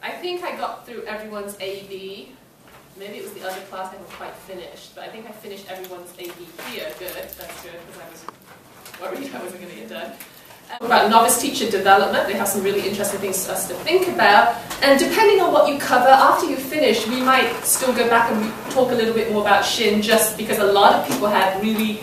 I think I got through everyone's AB. Maybe it was the other class I haven't quite finished, but I think I finished everyone's AB here. Good, that's good, because I was worried I wasn't going to get done. About novice teacher development, they have some really interesting things for us to think about. And depending on what you cover, after you finish, we might still go back and talk a little bit more about Shin, just because a lot of people had really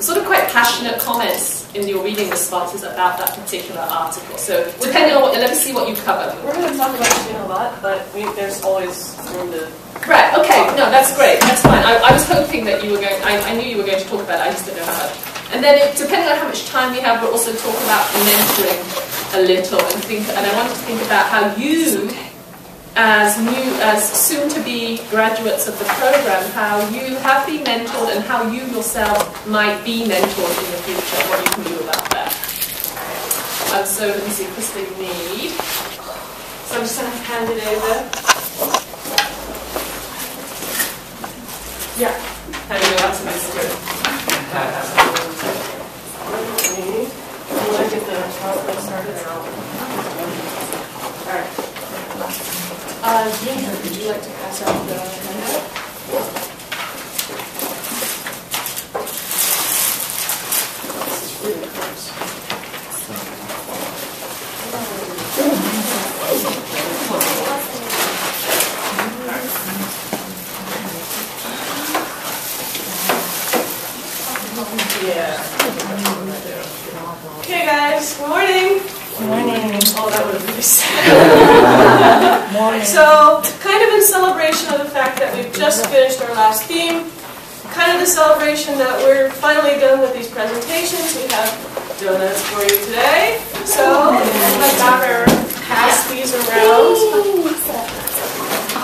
sort of quite passionate comments in your reading responses about that particular article. So depending on what, let me see what you cover. We're going to talk about Shin a lot, but there's always room to... Right, okay, no, that's great, that's fine. I was hoping that you were going, I knew you were going to talk about it, I just didn't know how much. And then depending on how much time we have, we'll also talk about mentoring a little and I wanted to think about how you, as soon-to-be graduates of the program, how you have been mentored and how you yourself might be mentored in the future, what you can do about that. So let me see, Krista, you need. So I'm just going to hand it over. Yeah, handing it out to my script. You want to get the chocolate started now? Alright. Gina, would you like to pass out the handout? This is really close. Yeah. Okay, guys. Good morning. Good morning. Oh, that would have been sad. Morning. So, kind of in celebration of the fact that we've just finished our last theme, kind of the celebration that we're finally done with these presentations. We have donuts for you today. So, let's pass these around.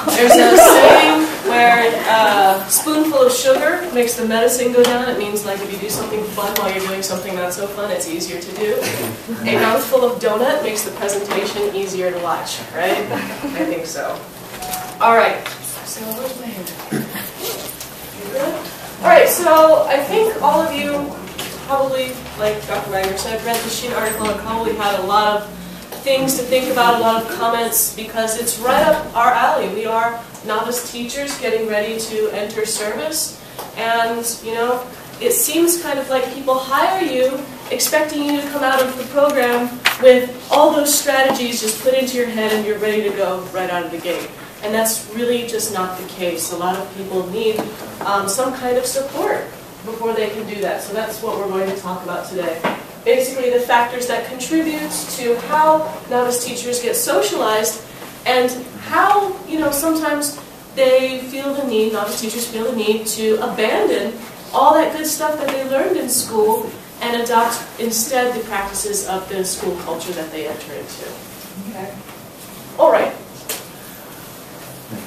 There's a saying where a spoonful of sugar makes the medicine go down. It means like if you do something fun while you're doing something not so fun, it's easier to do. A mouthful of donut makes the presentation easier to watch, right? I think so. All right. So where's my hand? You good? All right. So I think all of you probably, like Dr. Wagner said, read the Shin article and probably had a lot of things to think about, a lot of comments, because it's right up our alley. We are novice teachers getting ready to enter service, and you know, it seems kind of like people hire you expecting you to come out of the program with all those strategies just put into your head and you're ready to go right out of the gate. And that's really just not the case. A lot of people need some kind of support before they can do that. So that's what we're going to talk about today. Basically the factors that contribute to how novice teachers get socialized and how, you know, sometimes they feel the need, novice teachers feel the need to abandon all that good stuff that they learned in school and adopt instead the practices of the school culture that they enter into. Okay. All right.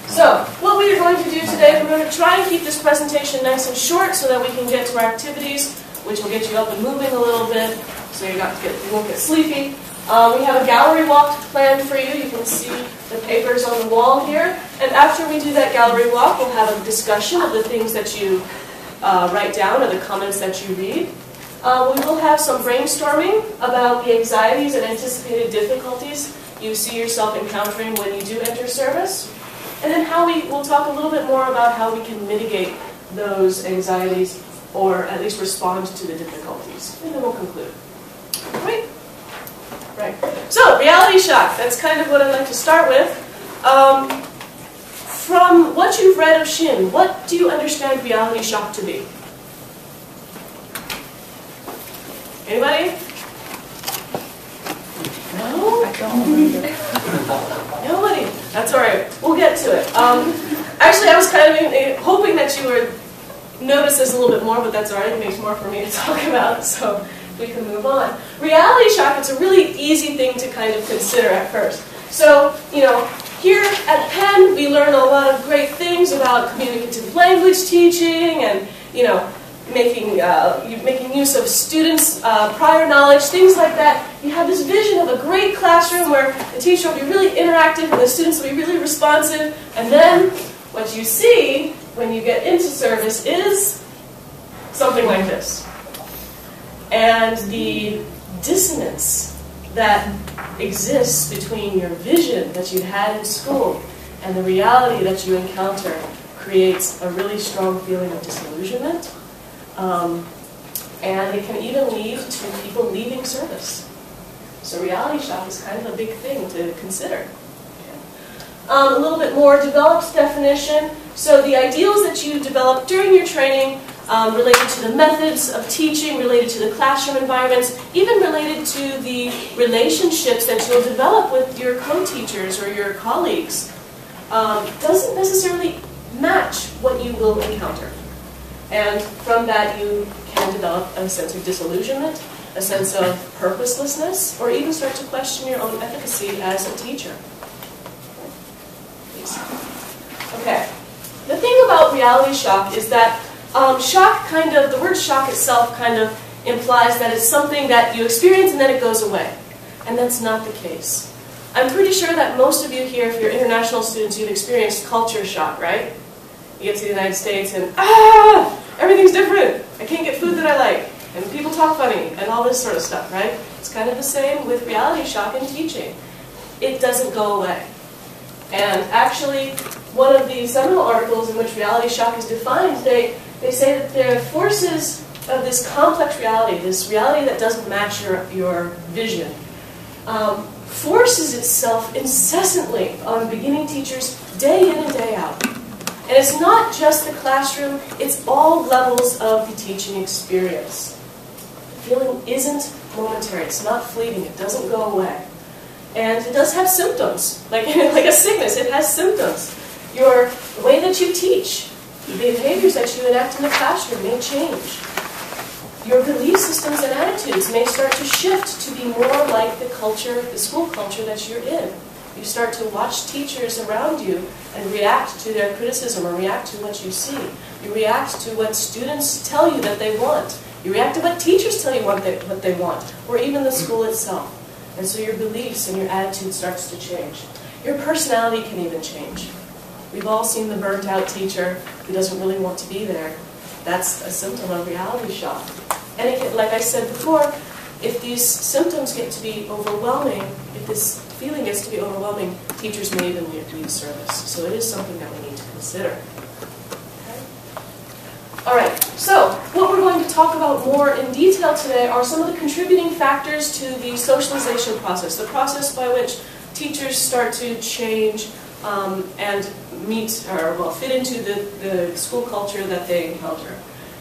So, what we are going to do today, we're going to try and keep this presentation nice and short so that we can get to our activities, which will get you up and moving a little bit, so you won't get sleepy. We have a gallery walk planned for you. You can see the papers on the wall here. And after we do that gallery walk, we'll have a discussion of the things that you write down or the comments that you read. We will have some brainstorming about the anxieties and anticipated difficulties you see yourself encountering when you do enter service. And then we'll talk a little bit more about how we can mitigate those anxieties or at least respond to the difficulties. And then we'll conclude. Right? Right. So, reality shock. That's kind of what I'd like to start with. From what you've read of Shin, what do you understand reality shock to be? Anybody? No? I don't remember. Nobody. That's all right. We'll get to it. Actually, I was kind of hoping that you would notice this a little bit more, but that's all right. It makes more for me to talk about, so we can move on. Reality shock, it's a really easy thing to kind of consider at first. So, you know, here at Penn, we learn a lot of great things about communicative language teaching and, you know, making use of students' prior knowledge, things like that. You have this vision of a great classroom where the teacher will be really interactive and the students will be really responsive. And then what you see when you get into service is something like this. And the dissonance that exists between your vision that you had in school and the reality that you encounter creates a really strong feeling of disillusionment. And it can even lead to people leaving service. So reality shock is kind of a big thing to consider. A little bit more developed definition. So the ideals that you develop during your training related to the methods of teaching, related to the classroom environments, even related to the relationships that you'll develop with your co-teachers or your colleagues, doesn't necessarily match what you will encounter. And from that you can develop a sense of disillusionment, a sense of purposelessness, or even start to question your own efficacy as a teacher. Please. Okay. The thing about reality shock is that the word shock itself kind of implies that it's something that you experience and then it goes away. And that's not the case. I'm pretty sure that most of you here, if you're international students, you've experienced culture shock, right? You get to the United States and, everything's different. I can't get food that I like. And people talk funny and all this sort of stuff, right? It's kind of the same with reality shock in teaching. It doesn't go away. And actually, one of the seminal articles in which reality shock is defined, they say that the forces of this complex reality, this reality that doesn't match your vision, forces itself incessantly on beginning teachers day in and day out. And it's not just the classroom, it's all levels of the teaching experience. The feeling isn't momentary, it's not fleeting, it doesn't go away. And it does have symptoms, like a sickness, it has symptoms. The way that you teach, the behaviors that you enact in the classroom may change. Your belief systems and attitudes may start to shift to be more like the culture, the school culture that you're in. You start to watch teachers around you and react to their criticism or react to what you see. You react to what students tell you that they want. You react to what teachers tell you what they want, or even the school itself. And so your beliefs and your attitude starts to change. Your personality can even change. We've all seen the burnt out teacher who doesn't really want to be there. That's a symptom of reality shock. And it can, like I said before, if these symptoms get to be overwhelming, if this feeling gets to be overwhelming, teachers may even leave service. So it is something that we need to consider. Okay? All right, so what we're going to talk about more in detail today are some of the contributing factors to the socialization process, the process by which teachers start to change and fit into the school culture that they encounter.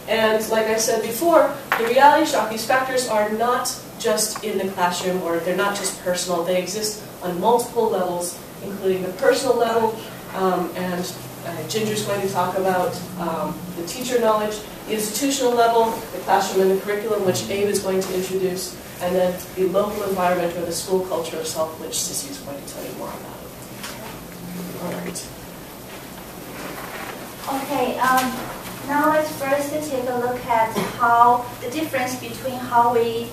And like I said before, the reality shock, these factors are not just in the classroom, or they're not just personal. They exist on multiple levels, including the personal level, and Ginger's going to talk about the teacher knowledge, the institutional level, the classroom and the curriculum, which Abe is going to introduce, and then the local environment or the school culture itself, which Sissy is going to tell you more about. All right. Okay, now let's first take a look at how the difference between how we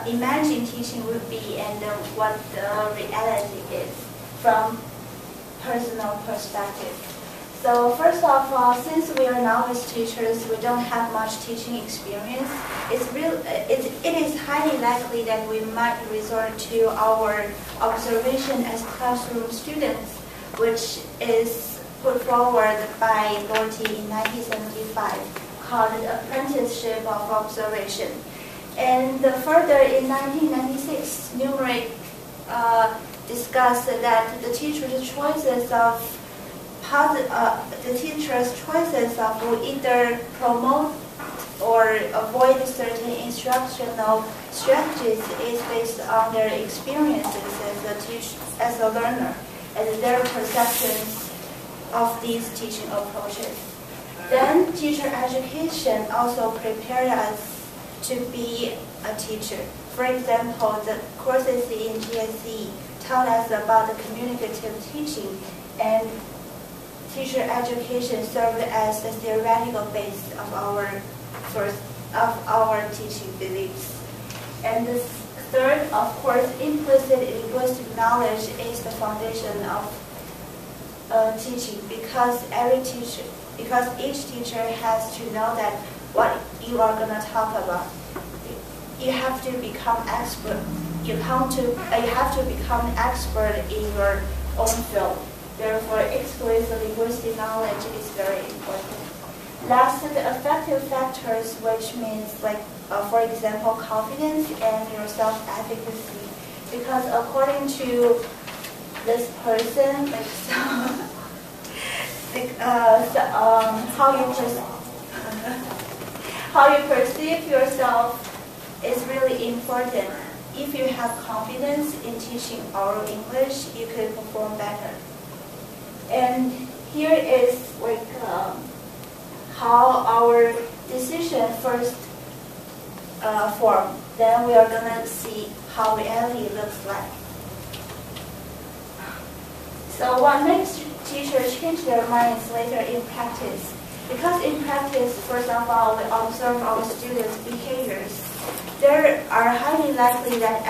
imagine teaching would be and what the reality is from personal perspective. So first of all, since we are novice teachers, we don't have much teaching experience, it is highly likely that we might resort to our observation as classroom students, which is put forward by Lorty in 1975, called the Apprenticeship of Observation. And further, in 1996, Numeric discussed that the teacher's choices will either promote or avoid certain instructional strategies is based on their experiences as a learner and their perceptions of these teaching approaches. Then teacher education also prepared us to be a teacher. For example, the courses in GSE tell us about the communicative teaching, and teacher education served as the theoretical base of our teaching beliefs. And the third, of course, implicit linguistic knowledge is the foundation of teaching, because each teacher has to know that what you are going to talk about. You have to become expert you have to become an expert in your own field. Therefore, explicit linguistic knowledge is very important. Last, the effective factors, which means like, for example, confidence and your self-efficacy. Because according to this person, like, how you perceive yourself is really important. If you have confidence in teaching oral English, you could perform better. And here is like how our decision first formed. Then we are gonna see how reality looks like. So what makes teachers change their minds later in practice? Because in practice, first of all, we observe our students' behaviors. There are highly likely that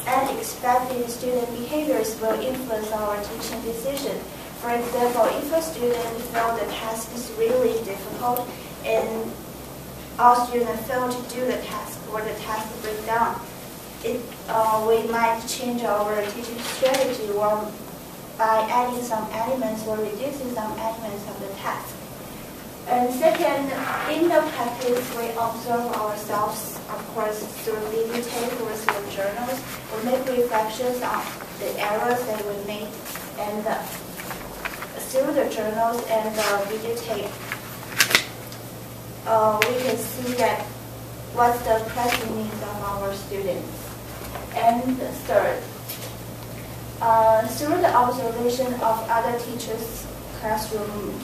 unexpected student behaviors will influence our teaching decision. For example, if a student felt the task is really difficult and all students fail to do the task or the task breaks down, we might change our teaching strategy or by adding some elements or reducing some elements of the task. And second, in the practice, we observe ourselves, of course, through videotape or through journals. We make reflections on the errors that we made, and through the journals and the videotape, we can see that what's the present needs of our students. And third, through the observation of other teachers' classroom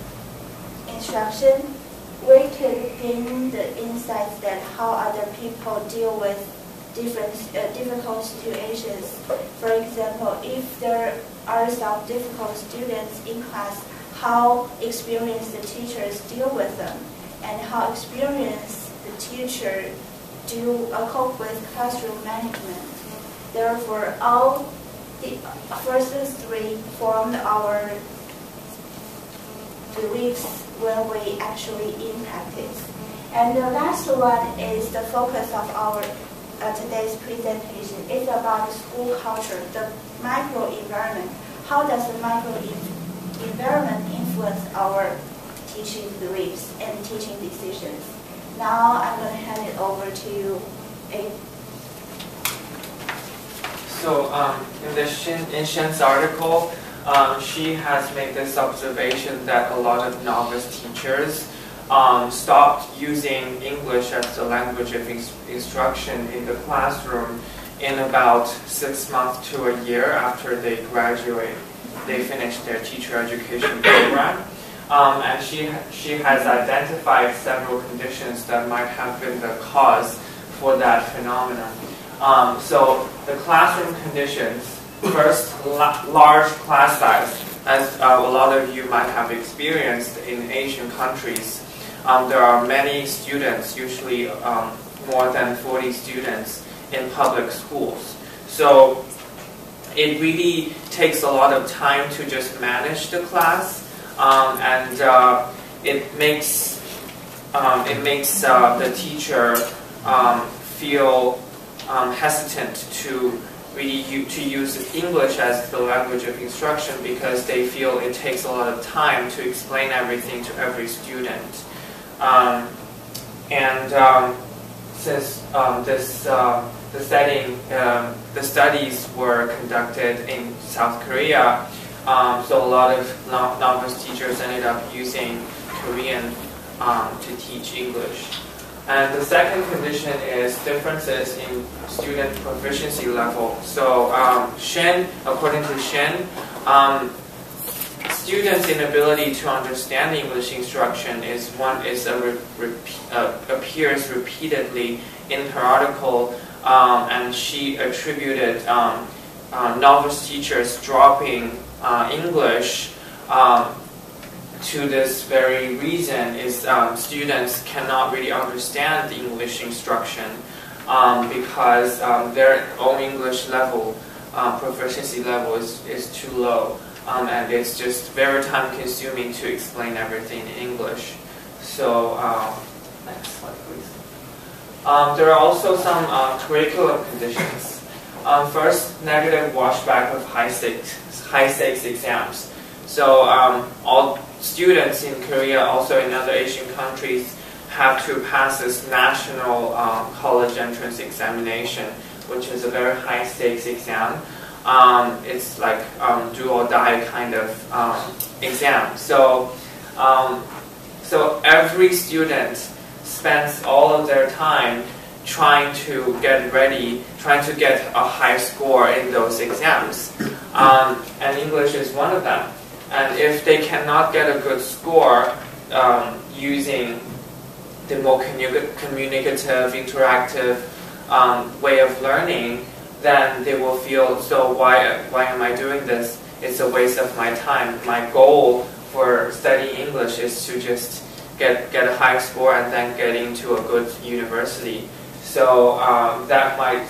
instruction, we can gain the insights that how other people deal with difficult situations. For example, if there are some difficult students in class, how experienced the teachers deal with them, and how experienced the teacher cope with classroom management. Therefore, all the first three formed our beliefs when we actually in practice. And the last one is the focus of our today's presentation. It's about school culture, the microenvironment. How does the microenvironment influence our teaching beliefs and teaching decisions? Now I'm going to hand it over to A. So in Shen's article, she has made this observation that a lot of novice teachers stopped using English as the language of instruction in the classroom in about 6 months to a year after they graduate. They finish their teacher education program. And she has identified several conditions that might have been the cause for that phenomenon. So the classroom conditions, first, large class size, as a lot of you might have experienced in Asian countries. There are many students, usually more than 40 students in public schools. So it really takes a lot of time to just manage the class, and it makes the teacher feel hesitant to really to use English as the language of instruction, because they feel it takes a lot of time to explain everything to every student. Since the studies were conducted in South Korea, so a lot of novice teachers ended up using Korean to teach English. And the second condition is differences in student proficiency level. So according to Shen, students' inability to understand English instruction appears repeatedly in her article, and she attributed novice teachers dropping English to this very reason. Is students cannot really understand the English instruction because their own English level, proficiency level is too low. And it's just very time-consuming to explain everything in English. So, next slide, please. There are also some curriculum conditions. First, negative washback of high stakes exams. So all students in Korea, also in other Asian countries, have to pass this national college entrance examination, which is a very high stakes exam. It's like do or die kind of exam. So every student spends all of their time trying to get ready, trying to get a high score in those exams. And English is one of them. And if they cannot get a good score using the more communicative, interactive way of learning, then they will feel, so why am I doing this? It's a waste of my time. My goal for studying English is to just get a high score and then get into a good university. So that might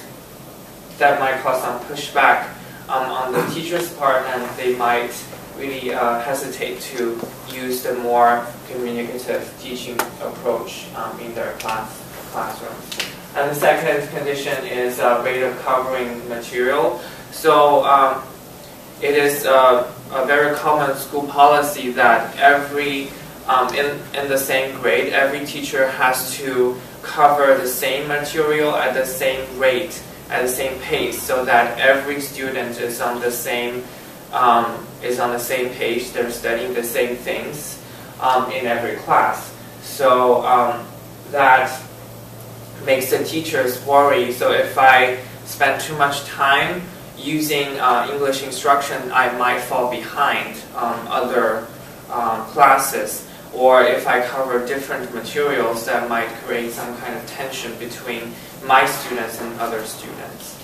cause some pushback on the teacher's part, and they might really hesitate to use the more communicative teaching approach in their classrooms. And the second condition is rate of covering material. So it is a very common school policy that every in the same grade, every teacher has to cover the same material at the same rate, at the same pace, so that every student is on the same page. They're studying the same things in every class. So that makes the teachers worry. So if I spend too much time using English instruction, I might fall behind other classes. Or if I cover different materials, that might create some kind of tension between my students and other students.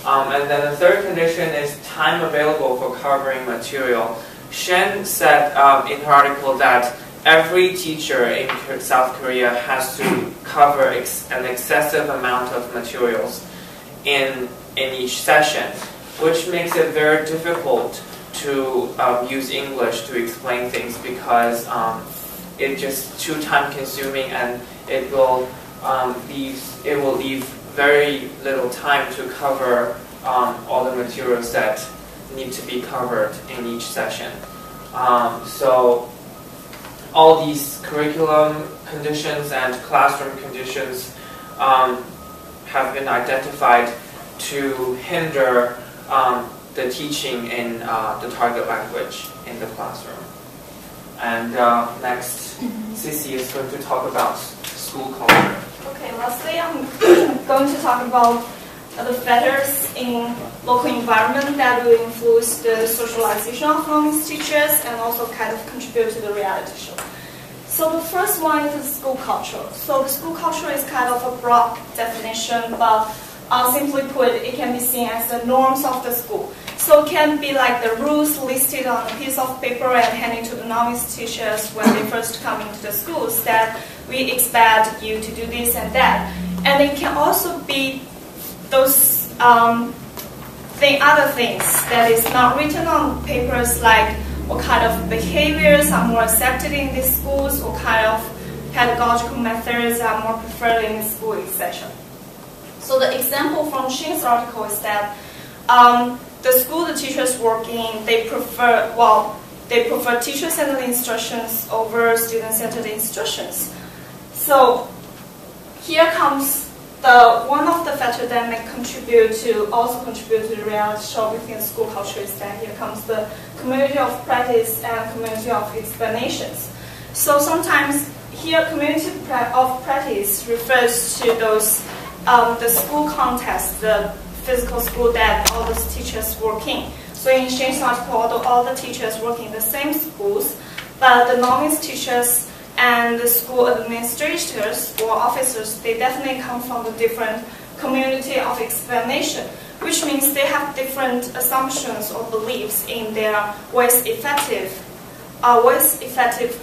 And then the third condition is time available for covering material. Shen said in her article that every teacher in South Korea has to cover an excessive amount of materials in each session, which makes it very difficult to use English to explain things, because it's just too time consuming, and it will leave very little time to cover all the materials that need to be covered in each session. So all these curriculum conditions and classroom conditions have been identified to hinder the teaching in the target language in the classroom. And next, Sissy is going to talk about school culture. Okay, lastly, I'm going to talk about the factors in local environment that will influence the socialization of Vietnamese teachers and also kind of contribute to the reality show. So the first one is the school culture. So the school culture is kind of a broad definition, but simply put, it can be seen as the norms of the school. So it can be like the rules listed on a piece of paper and handed to the novice teachers when they first come into the schools, that we expect you to do this and that. And it can also be those other things that is not written on papers, like what kind of behaviors are more accepted in these schools, what kind of pedagogical methods are more preferred in the school, etc. So the example from Shin's article is that the school the teachers work in, they prefer teacher-centered instructions over student-centered instructions. So here comes one of the factors that may contribute to the reality show within school culture is that here comes the community of practice and community of explanations. So sometimes here community of practice refers to those the school context, the physical school that all those teachers work in. So in Shane's article, although all the teachers work in the same schools, but the novice teachers and the school administrators or officers, they definitely come from the different community of explanation, which means they have different assumptions or beliefs in their what's effective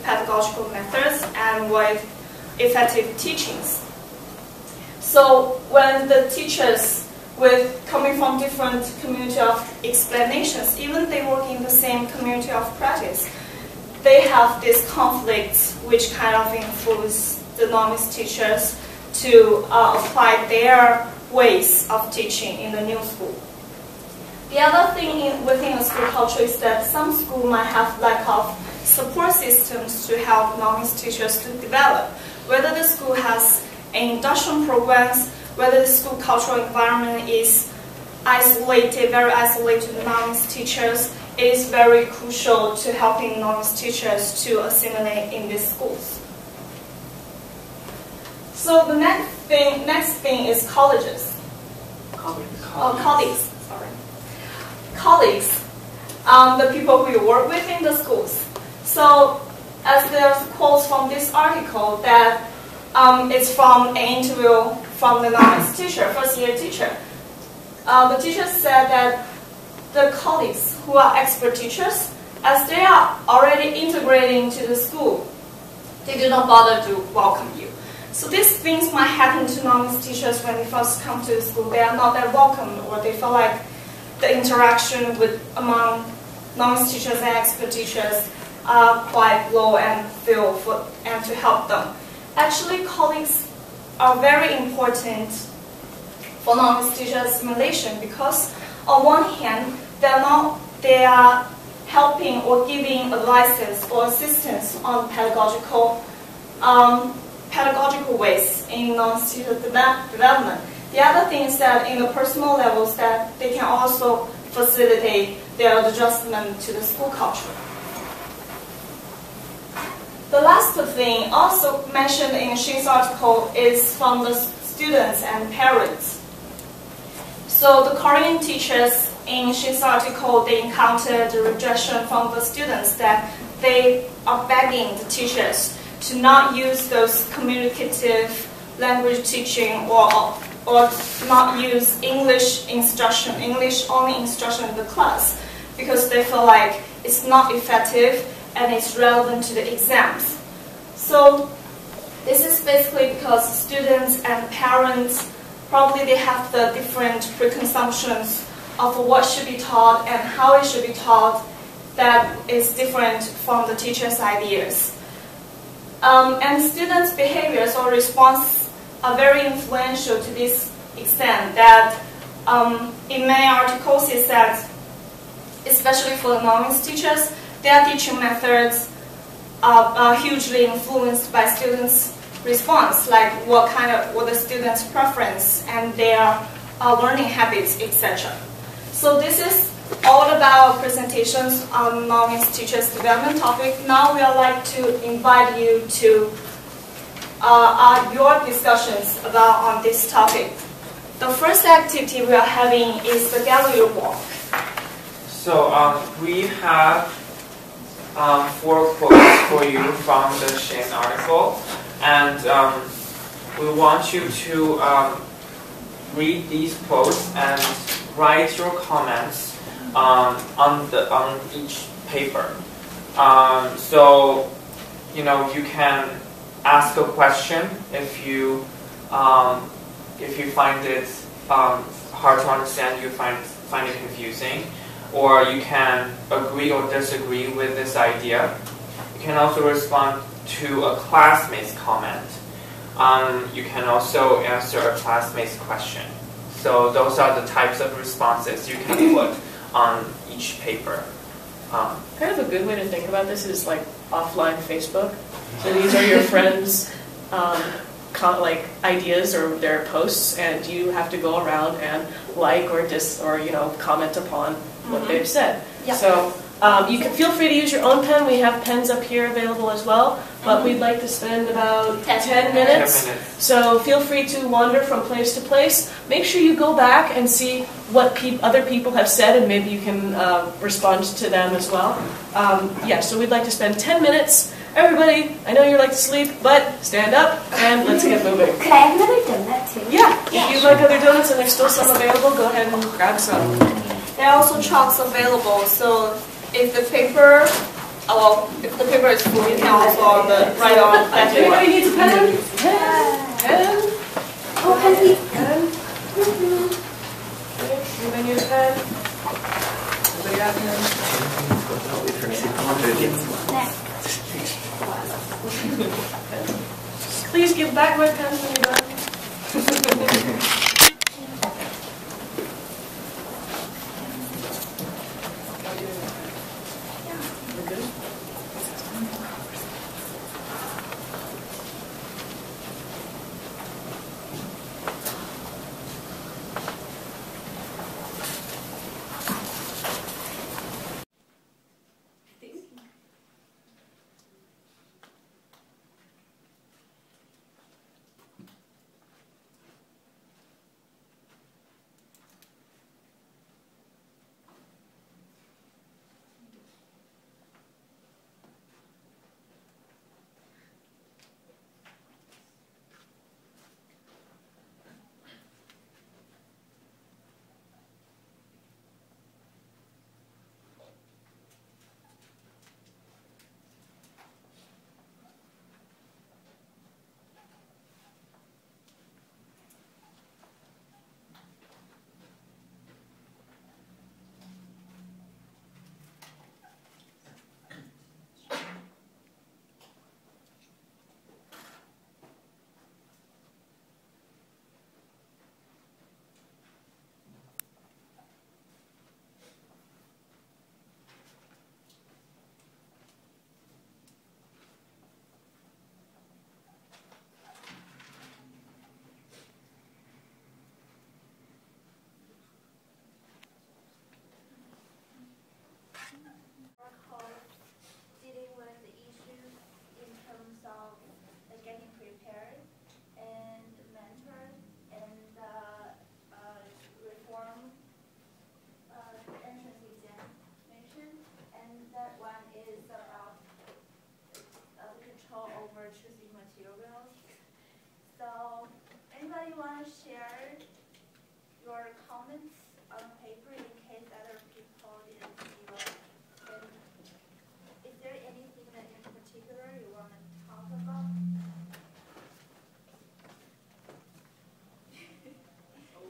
pedagogical methods and what effective teachings. So when the teachers coming from different community of explanations, even they work in the same community of practice, they have these conflicts which kind of influence the novice teachers to apply their ways of teaching in the new school. The other thing within a school culture is that some schools might have lack of support systems to help novice teachers to develop. Whether the school has induction programs, whether the school cultural environment is isolated, very isolated to the novice teachers, it is very crucial to helping novice teachers to assimilate in these schools. So the next thing is colleges. Colleagues. Colleagues, the people who you work with in the schools. So, as there's quotes from this article that it's from an interview from the novice teacher, first-year teacher. The teacher said that the colleagues who are expert teachers, as they are already integrating into the school, they do not bother to welcome you. So these things might happen to novice teachers when they first come to the school. They are not that welcome, or they feel like the interaction among novice teachers and expert teachers are quite low and to help them. Actually, colleagues are very important for novice teacher assimilation because on one hand, they are helping or giving advices or assistance on pedagogical ways in novice teacher development. The other thing is that in the personal levels that they can also facilitate their adjustment to the school culture. The last thing also mentioned in Shin's article is from the students and parents. So the Korean teachers in Shin's article, they encountered the rejection from the students that they are begging the teachers to not use those communicative language teaching or not use English only instruction in the class because they feel like it's not effective and it's relevant to the exams. So this is basically because students and parents probably they have the different preconceptions of what should be taught and how it should be taught that is different from the teacher's ideas. And students' behaviors or response are very influential to this extent that in many articles it says, especially for the novice teachers, their teaching methods are hugely influenced by students' response, like what the students' preference and their learning habits, etc. So this is all about presentations on novice teachers development topic. Now we would like to invite you to your discussions on this topic. The first activity we are having is the gallery walk. So we have 4 quotes for you from the Shin article, and we want you to read these quotes and write your comments on each paper. So you can ask a question if you find it hard to understand, you find it confusing, or you can agree or disagree with this idea. You can also respond to a classmate's comment. You can also answer a classmate's question. So those are the types of responses you can put on each paper. Kind of a good way to think about this is like offline Facebook. So these are your friends' ideas or their posts, and you have to go around and like or comment upon what they've said. Yeah. So you can feel free to use your own pen. We have pens up here available as well, but we'd like to spend about 10 minutes. 10 minutes. So feel free to wander from place to place. Make sure you go back and see what other people have said, and maybe you can respond to them as well. So we'd like to spend 10 minutes. Everybody, I know you like to sleep, but stand up and let's get moving. Could I have another donut too? Yeah, if you'd like other donuts and there's still some available, go ahead and grab some. There are also chalks available, so if the paper is full, you can also write on that paper. Anybody needs a pen? Pen? Oh, pen please. Pen? Anybody need a pen? Anybody got a pen? Please give back my pens when you're done. anybody want to share your comments on paper in case other people didn't see them? And is there anything that in particular you want to talk about?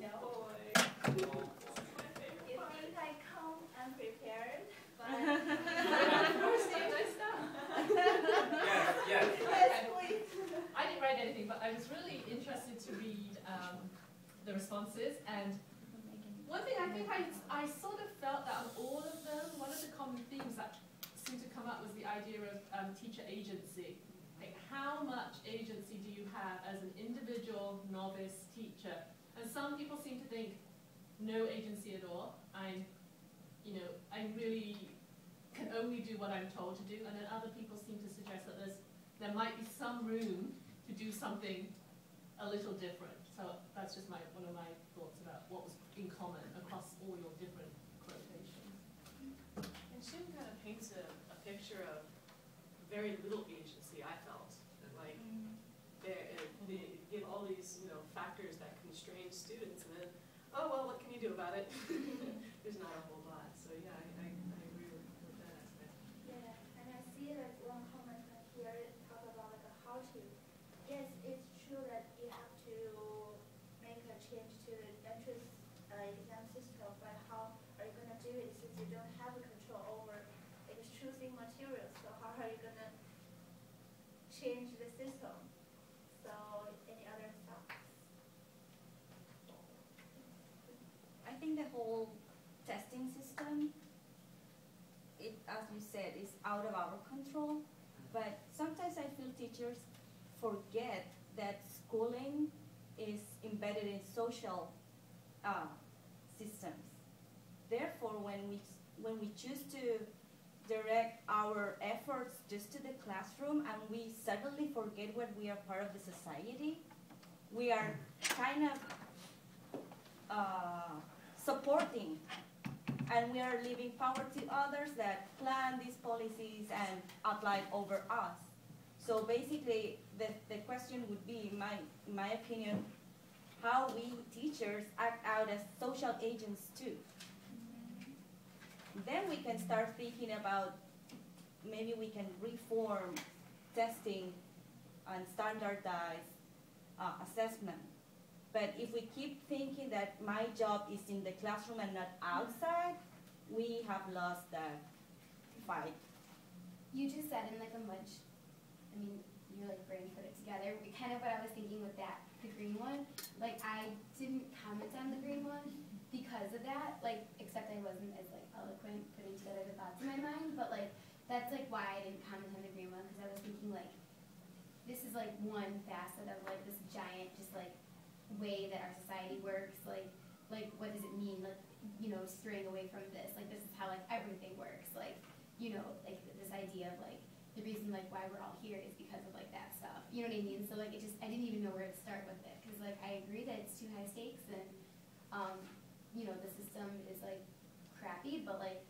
No. Boy. You think I come unprepared? But Nice stuff. Yes. yes, please. I didn't write anything, but I was really interested to read the responses. And one thing I think I sort of felt that on all of them, one of the common themes that seemed to come up was the idea of teacher agency. Like, how much agency do you have as an individual novice teacher? And some people seem to think no agency at all. I really can only do what I'm told to do. And then other people seem to suggest that there might be some room to do something a little different. So that's just one of my thoughts about what was in common across all your different quotations. And Shin kind of paints a picture of very little agency, I felt. Like, they give all these, factors that constrain students, and then, oh, well, what can you do about it? There's not a whole lot. So, yeah, I agree with that aspect. Yeah, and I see like one comment here talk about like a how to. Yes, it's true that you have to make a change to the entrance exam system, but how are you going to do it since you don't have a control over choosing materials? So how are you going to change the system? So any other thoughts? I think the whole testing system, as you said, is out of our control. But sometimes I feel teachers forget that schooling is embedded in social systems. Therefore, when we choose to direct our efforts just to the classroom and we suddenly forget when we are part of the society, we are kind of supporting, and we are leaving power to others that plan these policies and apply over us. So basically, the question would be, in my opinion, how we teachers act out as social agents too. Then we can start thinking about maybe we can reform testing and standardize assessment. But if we keep thinking that my job is in the classroom and not outside, we have lost that fight. You just said in like a much, your like brain put it together. Kind of what I was thinking with that, the green one. Like I didn't comment on the green one because of that. Like except I wasn't as like eloquent putting together the thoughts in my mind. But like that's like why I didn't comment on the green one, because I was thinking like this is like one facet of like this giant just like way that our society works. Like what does it mean? Like straying away from this. Like this is how like everything works. Like like this idea of like the reason like why we're all here is because of like that stuff. You know what I mean? So like I didn't even know where to start with it, because like I agree that it's too high stakes and the system is like crappy, but like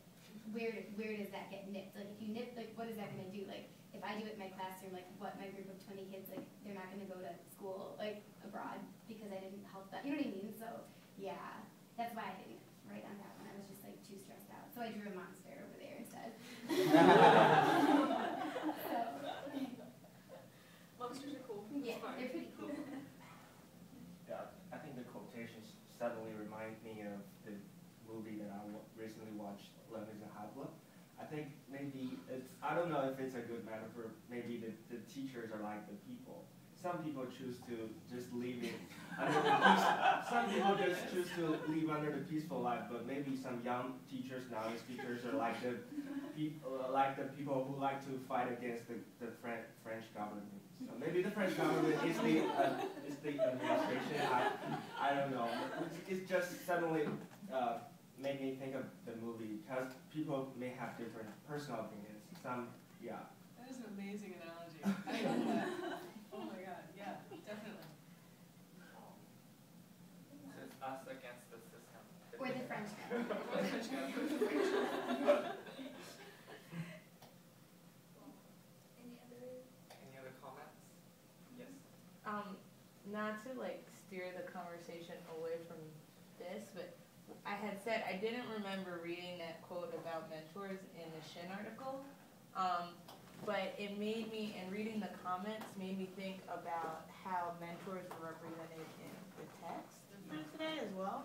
where does that get nipped? Like if you nip, like what is that going to do? Like if I do it in my classroom, like what, my group of 20 kids, like they're not going to go to school like abroad because I didn't help them. You know what I mean? So yeah, that's why I didn't write on that one. I was just like too stressed out. So I drew a monster over there instead. Monsters are cool. Yeah, they're pretty cool. Yeah, I think the quotations suddenly remind me of the movie that I recently watched, Love is a Habla. I think maybe I don't know if it's a good metaphor. Maybe the teachers are like the people. Some people choose to just leave it under the peace. Some people just choose to live under the peaceful life. But maybe some young teachers, novice teachers, are like the people who like to fight against the French government. So maybe the French government is the administration. I don't know. It's just suddenly made me think of the movie, because people may have different personal opinions. Yeah. That is an amazing analogy. I love that. Oh my god, yeah, definitely. So it's us against the system. Or the French government. Or the French government. Any other? Any other comments? Yes. Not to like steer the conversation away from this, but I had said I didn't remember reading that quote about mentors in the Shin article, but it made me, and reading the comments made me think about how mentors were represented in the text for today as well.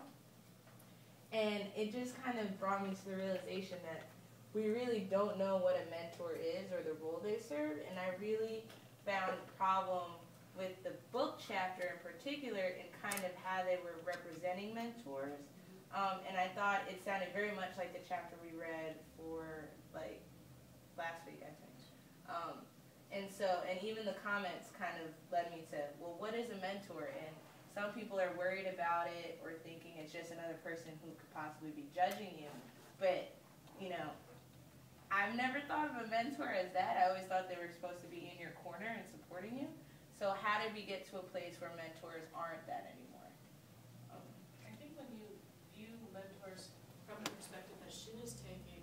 And it just kind of brought me to the realization that we really don't know what a mentor is or the role they serve, and I really found a problem with the book chapter in particular and kind of how they were representing mentors. And I thought it sounded very much like the chapter we read for like last week, I think. And even the comments kind of led me to, well, what is a mentor? And some people are worried about it or thinking it's just another person who could possibly be judging you. But, you know, I've never thought of a mentor as that. I always thought they were supposed to be in your corner and supporting you. So how did we get to a place where mentors aren't that anymore? I think when you view mentors from the perspective that Shin is taking,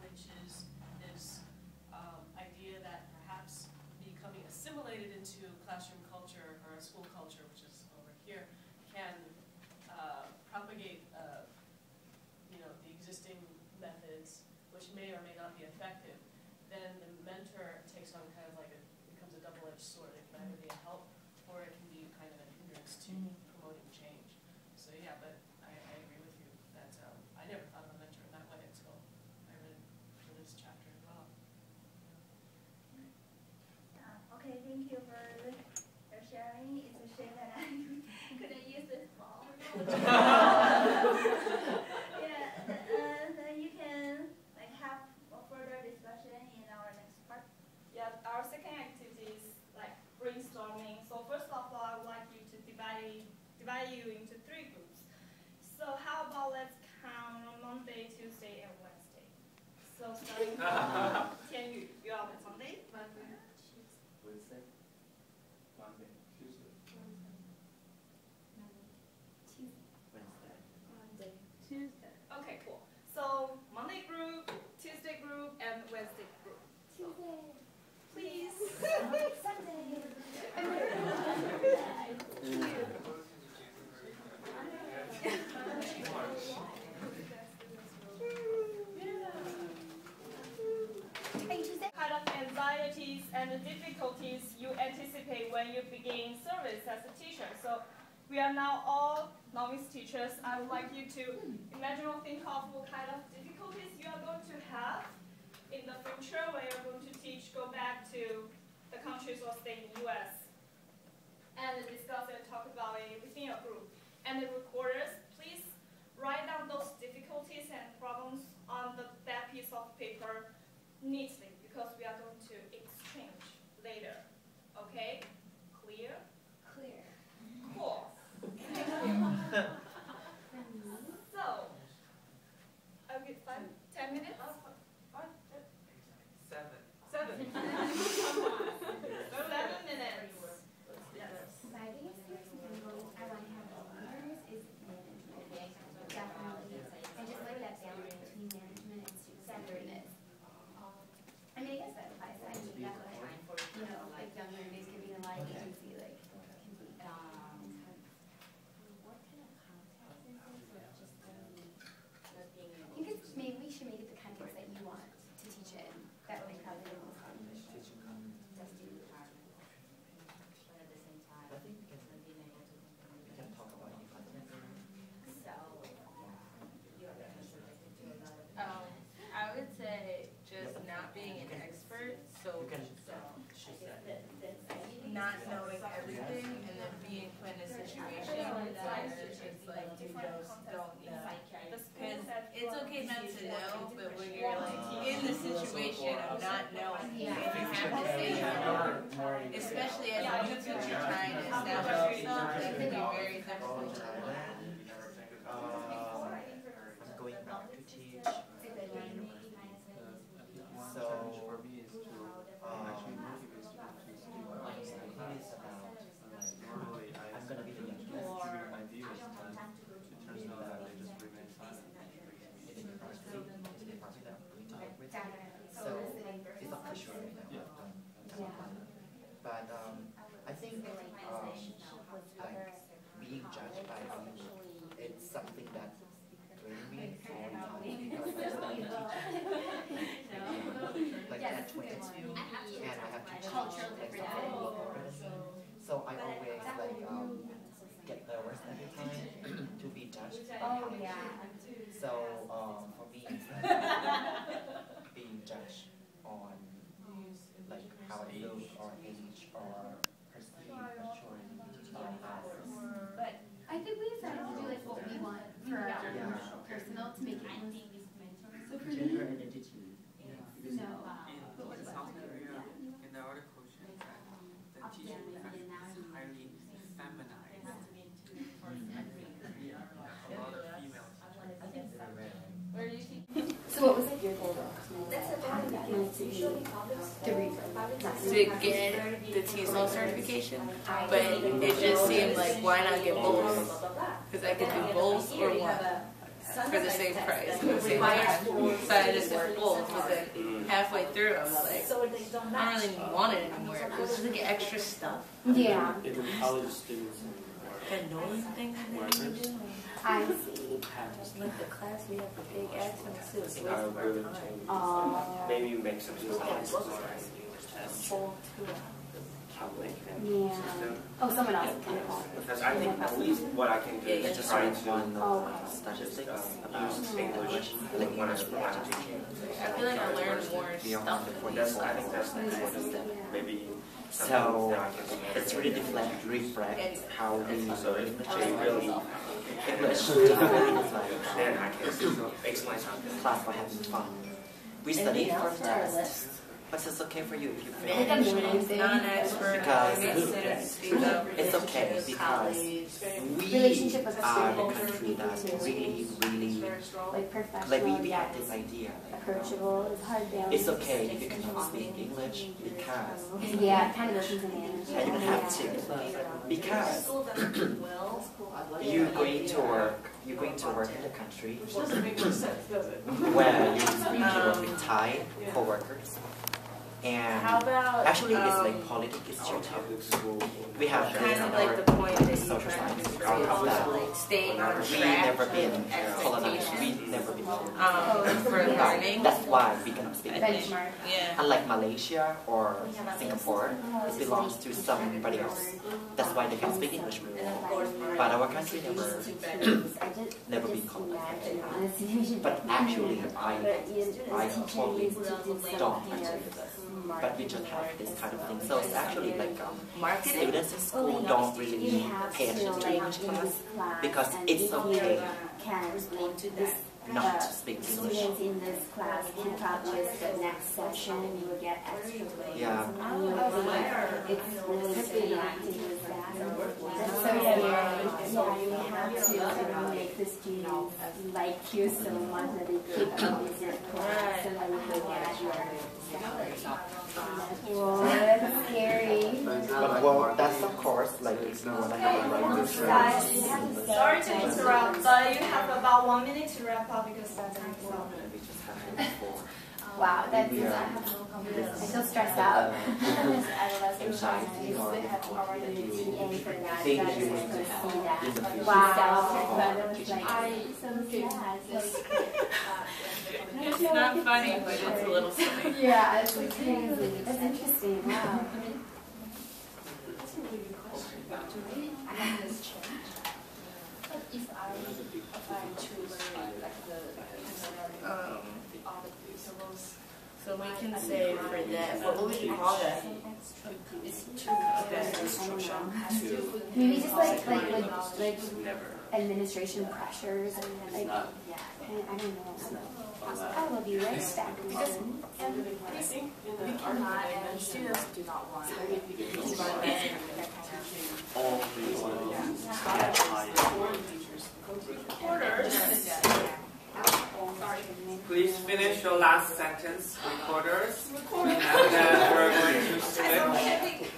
which is this idea that perhaps becoming assimilated into classroom culture or a school culture, which is over here, can propagate the existing methods, which may or may not be effective, then the mentor takes on kind of like becomes a double-edged sword. It can either be a help or it can be kind of a hindrance to promoting change. So yeah, but I agree with you that I never thought of a mentor in that way until I read for this chapter as well. Okay, thank you for your sharing. It's a shame that I couldn't use this ball. Then you can have a further discussion in our next part. Yeah, our second activity is like brainstorming. So first of all, I would like you to divide you into 3 groups. So how about let's count on Monday, Tuesday, and Wednesday. So starting from Tianyu, you are on Sunday. Wednesday. Monday. Tuesday. Monday, Tuesday. Okay, cool. So Monday group, Tuesday group, and Wednesday group. Tuesday. Please. Sunday. Kind of anxieties and the difficulties you anticipate when you begin service as a teacher. So we are now all novice teachers. I would like you to imagine or think of what kind of difficulties you are going to have in the future when you're going to teach, go back to the countries or stay in the US, and discuss and talk about it within your group. And the recorders, please write down those difficulties and problems on that piece of paper neatly, because we are going to exchange later. Okay? Clear? Clear. Cool. So, I'll give 10 minutes. 7. 7. 7 minutes. Yes. My biggest thing I want to have as leaders is management. Definitely. I just like that balance between management and student-centeredness. I mean, I guess that applies to IT, that way, like young learners giving a lot of agency, like, can be, what kind of context is this, or just I think it's, maybe we should make it the context that you want to teach it in. That would be probably the most fun. Just do but at the same time, I think we can talk about your content. So, You're subjected to a lot of I would say just not being an expert, so not knowing everything and then being put in a situation where it's like you just don't know. Because it's okay not to know, but when you're like in the situation of not knowing, you have to say more. Especially as a new teacher trying to establish yourself, that can be very difficult. I'm going back to teach. So, for me is to actually motivate students to normally I'm going to be the youngest. My view is that it turns out that they just remain silent. It's the department that I'm going to work with. So, it's not for sure right now. But I think like being course every time to be judged. Oh yeah. So for me, it's like being judged on like how I look or age or perceived maturity by others. But I think we decided to do like what we want for our personal to make it more. So for me, Gender identity. no. In South Korea, in the article, she said the teaching profession is highly feminized. A lot of female teachers. So what was like your goal though? To read. To get the TESOL certification, but it just seemed like why not get both? Because I could do both or one for the same price at the same time. So I just did both, but then halfway through I was like, I don't really want it anymore. It was just like extra stuff. Yeah. Even college students Annoying things that they do. I see. Like the class we have the big accents too. It's a waste I of our really time. maybe make some slides. Whole 2 hours. Yeah. Oh, someone else can call. Because I think at least what I can do is Just try read to one just statistics use English like when I provide teaching. I feel like I learned more stuff For in this, these I think that's the classes. maybe So that I can do. it's really reflect how we So if they really, English really reflect then I can explain something. class by having fun. We study for tests, but it's okay for you if you fail. Non-expert, Because it's okay because we Relationship with a are the student. country that really Like professional. like we yes. have this idea. Approachable is hard balance. It's okay if you cannot speak English because Yeah, kind of listens to manage. and you don't have to because you're going to work in a country Which doesn't make much sense, does it? where you work with Thai co-workers. And How about actually, it's like politics is your topic. We have kind of like the point that you social tried science to out of that. like staying on We track never been colonized. expectations We never been colonized. for learning. That's why we cannot speak English. Benchmark. Yeah. Unlike Malaysia or Singapore, it belongs to somebody else. That's why they can speak English. But our country never been colonized. But actually, I totally don't agree with this. But we just have this kind of thing. So it's actually like students in school don't really pay attention to English class because it's okay not to speak English. Students in this class can practice the next session. You will get extra grades. Yeah. It's really interacting with that. So yeah, you have to make the students like you so much that they keep coming to your class and then you get your salary. Whoa, that's scary. But well, that's of course like if you want to have a right Guys, sorry to interrupt, but you have about 1 minute to wrap up because that's time for we just have it before. Wow, that's I feel stressed out. Anxiety or It's not funny, but it's a little funny. Yeah, it's crazy. That's interesting. Wow. So we can say for that, what would you call that? Maybe just like administration pressures and like I don't know. I will be right back. Because we cannot, and students do not want Please finish your last sentence, recorders. And then we're going to switch.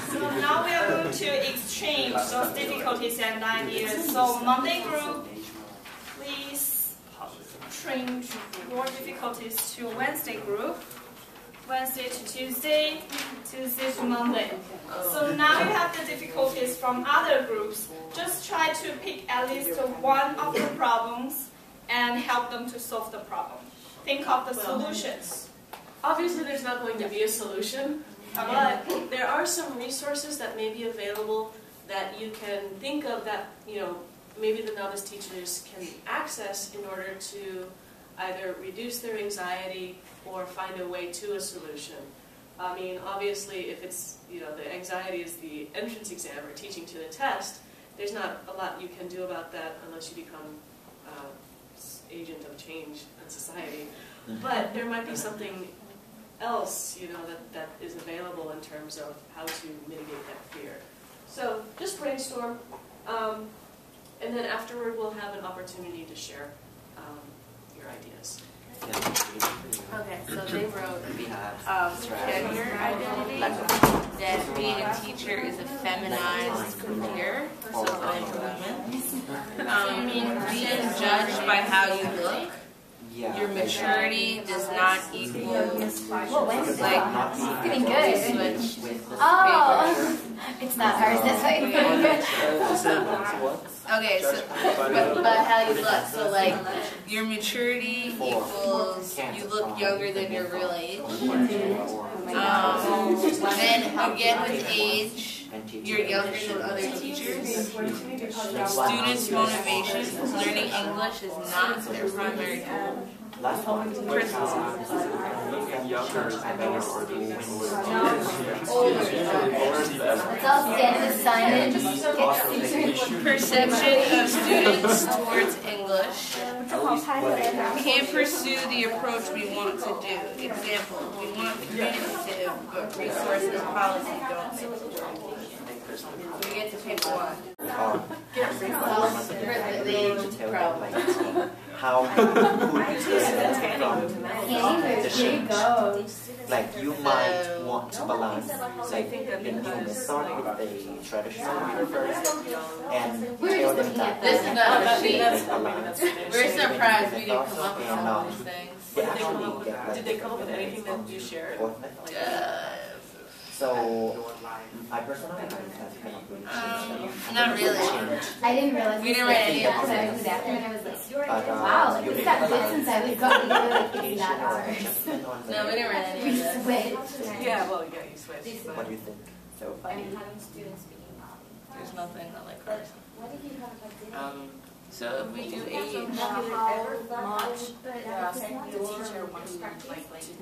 So now we are going to exchange those difficulties and ideas. So Monday group, please change your difficulties to Wednesday group, Wednesday to Tuesday, Tuesday to Monday. So now you have the difficulties from other groups. Just try to pick at least one of the problems and help them to solve the problem. Think of the solutions. Obviously, there's not going to be a solution, But there are some resources that may be available that you can think of that, maybe the novice teachers can access in order to either reduce their anxiety or find a way to a solution. I mean, obviously, if it's, the anxiety is the entrance exam or teaching to the test, there's not a lot you can do about that unless you become agent of change in society. But there might be something else, that is available in terms of how to mitigate that fear. So just brainstorm, and then afterward we'll have an opportunity to share your ideas. Okay, so they wrote gender identity, that being a teacher is a feminized career, so like women. Being judged by how you look, your maturity does not equal Getting good. Oh, it's not hard this way. Okay, so but how you look, so like your maturity equals you look younger than your real age. Then again with age, you're younger than other teachers. Students' motivation, learning English is not their primary goal. Last one. Perception of students towards English. Can't pursue the approach we want to do. Example, we want communicative, but resources policy don't make it work. We get to pick one. How could you the change? Like you might want to balance like the new method with the traditional first and tell them that this is not a sheet. balance. We're surprised we didn't come up with some of these things. Did they come up with anything that you shared? So, I personally have not really. I didn't realize we didn't write any of because I was after and I was like, wow, like it's got bits inside. We've got to like it's not ours. No, we didn't write any of this. Switched. Yeah, well, yeah, you switched. What do you think? So funny. Having students speaking There's nothing that like ours. What did you talk about? So if we do age, the teacher wants to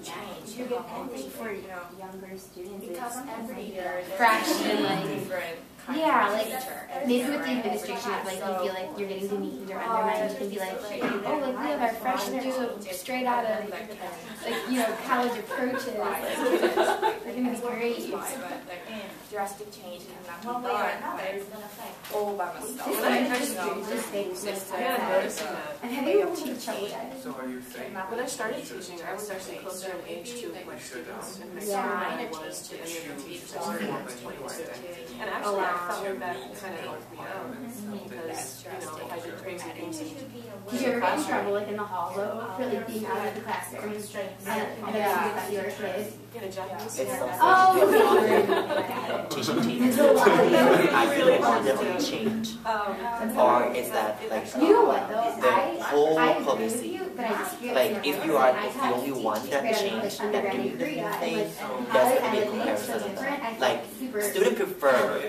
change. You get only for younger students. Because every year fraction like different. Yeah, like maybe with the administration, like you feel like you're getting to meet your undermined, you can be like, oh, like we have our freshman straight out of like college approaches, like they're gonna be great. Drastic change cannot be done. It's gonna affect all by myself. And have you worked with trouble yet? When I started teaching, I was actually closer in age to my students, and my summer I was to any of the teachers. And actually, I found that kind of helped me out because if I did crazy things in Did you ever get in trouble like in the hall though for like being out of the classroom? And I thought you were a kid. in a Japanese Oh, teaching teams. I really want them to change. Or is that like you know what though? the whole I agree with policy? you, but I disagree. Like if you are the only one that changed and doing the new thing, there's going to be a comparison of that. Like students prefer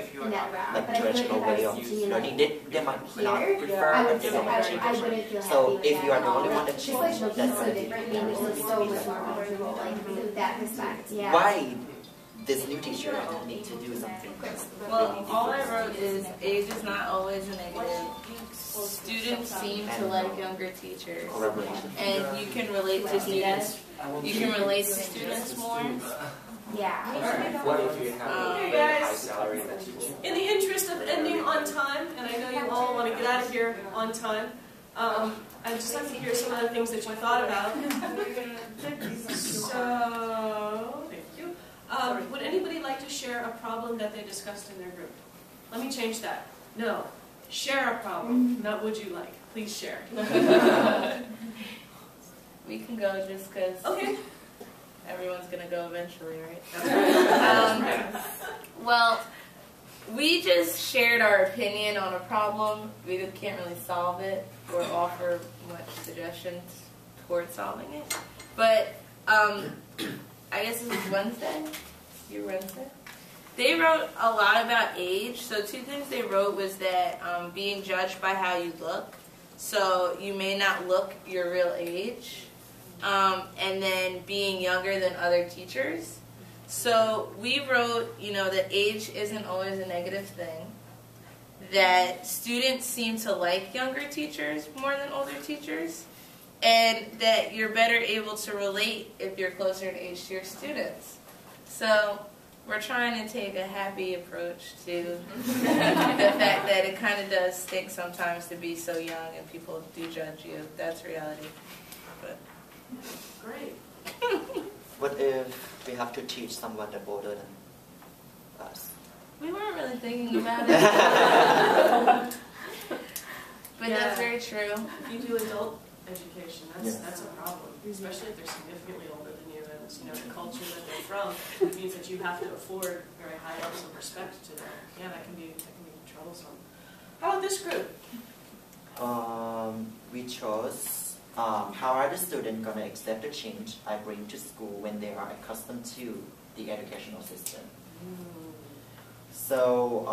like traditional way of learning. They might not prefer a different way of changing. So if you are the only one that changed, that's going to be why this new teacher need to do something? Well, all I wrote is age is not always a negative. Students seem to like younger teachers, and you can relate to students. You can relate to students more. Yeah. What if you have a high salary that teacher? In the interest of ending on time, and I know you all want to get out of here on time, I'd just like to hear some of the things that you thought about. So, thank you. Would anybody like to share a problem that they discussed in their group? Let me change that. No. Share a problem, not would you like. Please share. We can go just because everyone's going to go eventually, right? Well, we just shared our opinion on a problem. We can't really solve it or offer much suggestions towards solving it. But I guess this is Wednesday. You wrote it? They wrote a lot about age. So 2 things they wrote was that being judged by how you look. So you may not look your real age. And then being younger than other teachers. So we wrote, that age isn't always a negative thing. That students seem to like younger teachers more than older teachers. And that you're better able to relate if you're closer in age to your students. So we're trying to take a happy approach to the fact that it kind of does stink sometimes to be so young and people do judge you. That's reality. But Great. What if we have to teach someone that's older than us? we weren't really thinking about it. But Yeah. that's very true. If you do adult education, Yes. that's a problem, especially if they're significantly older than you, and the culture that they're from, it means that you have to afford very high levels of respect to them. Yeah, that can be troublesome. How about this group? We chose how are the students going to accept the change I bring to school when they are accustomed to the educational system. So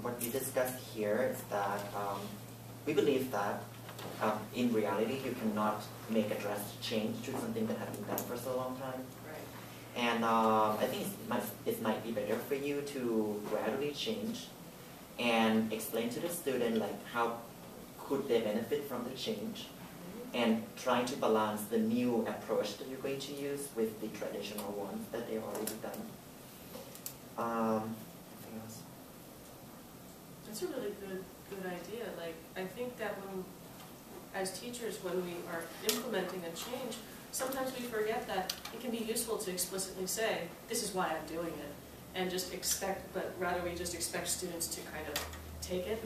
what we discussed here is that we believe that in reality you cannot make a drastic change to something that has been done for so long time. Right. And I think it might be better for you to gradually change and explain to the student like how could they benefit from the change, and trying to balance the new approach that you're going to use with the traditional ones that they've already done. Anything else? That's a really good idea. Like, I think that as teachers, when we are implementing a change, sometimes we forget that it can be useful to explicitly say, this is why I'm doing it, and just but rather we just expect students to kind of take it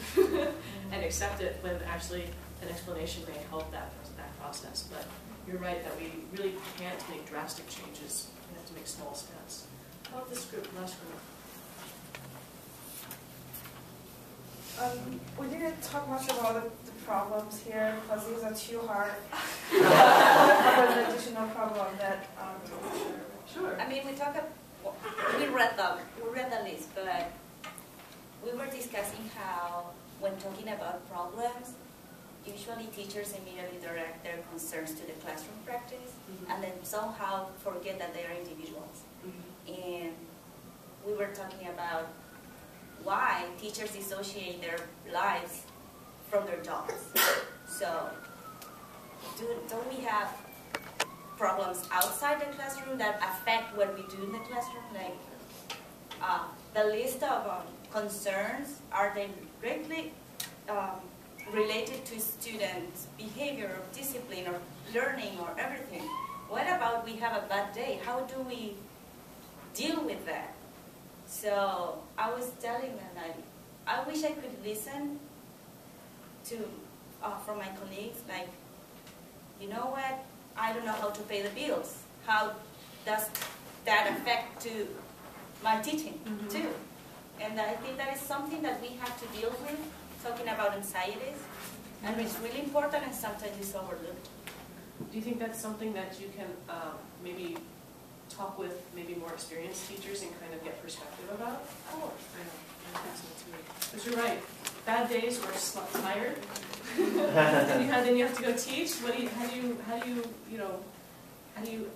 and accept it, when actually an explanation may help that process. But you're right that we really can't make drastic changes. We have to make small steps. How about this group, last group? We didn't talk much about the problems here because these are too hard. An additional problem that. Sure. I mean, we read the list, but we were discussing how when talking about problems, usually teachers immediately direct their concerns to the classroom practice, and then somehow forget that they are individuals. And we were talking about why teachers dissociate their lives from their jobs. So, don't we have problems outside the classroom that affect what we do in the classroom? Like, the list of concerns, are they directly related to students' behavior or discipline or learning or everything? What about we have a bad day? How do we deal with that? So I was telling them that I wish I could listen to from my colleagues, like, you know what, I don't know how to pay the bills. How does that affect to my teaching too? And I think that is something that we have to deal with, talking about anxieties, and it's really important and sometimes it's overlooked. Do you think that's something that you can maybe talk with maybe more experienced teachers and kind of get perspective about? Of course. I think so too. But you're right. Bad days where you're tired. then you have to go teach. How do you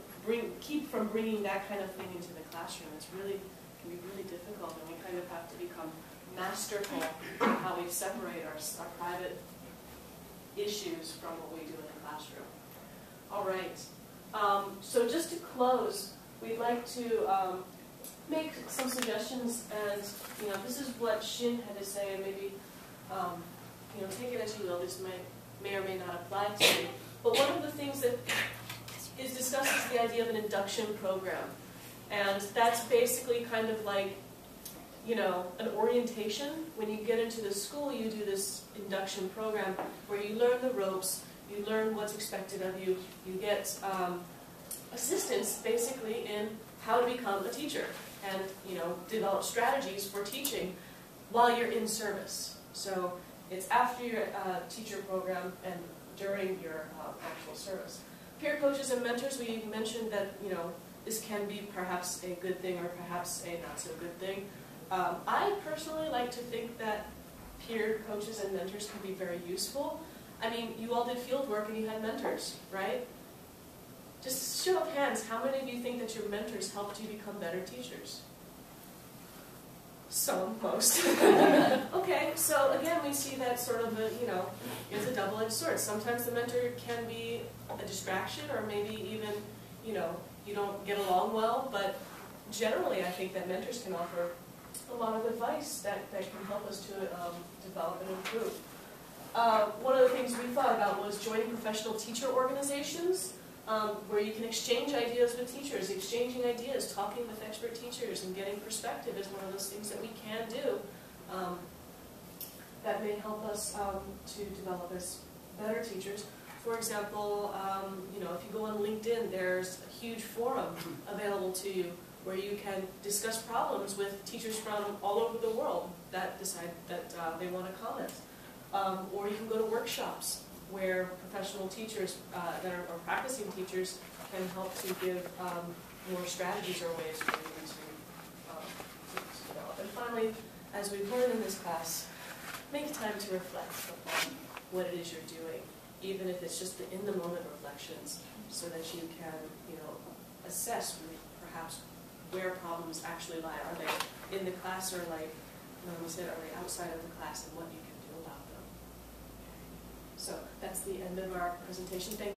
keep from bringing that kind of thing into the classroom? Can be really difficult, and we kind of have to become masterful in how we separate our private issues from what we do in the classroom. All right. So just to close, we'd like to make some suggestions, and this is what Shin had to say, and maybe take it as you will. This may or may not apply to you. But one of the things that is discussed is the idea of an induction program, and that's basically kind of like an orientation. When you get into the school, you do this induction program where you learn the ropes, you learn what's expected of you, you get assistance basically in how to become a teacher, and develop strategies for teaching while you're in service. So it's after your teacher program and during your actual service. Peer coaches and mentors, we mentioned that this can be perhaps a good thing or perhaps a not so good thing. I personally like to think that peer coaches and mentors can be very useful. I mean, you all did field work and you had mentors, right? Just show of hands, how many of you think that your mentors helped you become better teachers? Some, most. Okay, so again, we see that sort of a, it's a double-edged sword. Sometimes the mentor can be a distraction, or maybe even, you don't get along well, but generally I think that mentors can offer a lot of advice that can help us to develop and improve. One of the things we thought about was joining professional teacher organizations, where you can exchange ideas with teachers. Exchanging ideas, talking with expert teachers, and getting perspective is one of those things that we can do that may help us to develop as better teachers. For example, if you go on LinkedIn, there's a huge forum available to you where you can discuss problems with teachers from all over the world that decide that they want to comment. Or you can go to workshops where professional teachers that are practicing teachers can help to give more strategies or ways for you to develop. And finally, as we've learned in this class, make time to reflect on what it is you're doing, even if it's just the in-the-moment reflections, so that you can, assess perhaps where problems actually lie. Are they in the class, or like we said, are they outside of the class, and what you can do about them? So that's the end of our presentation. Thank you.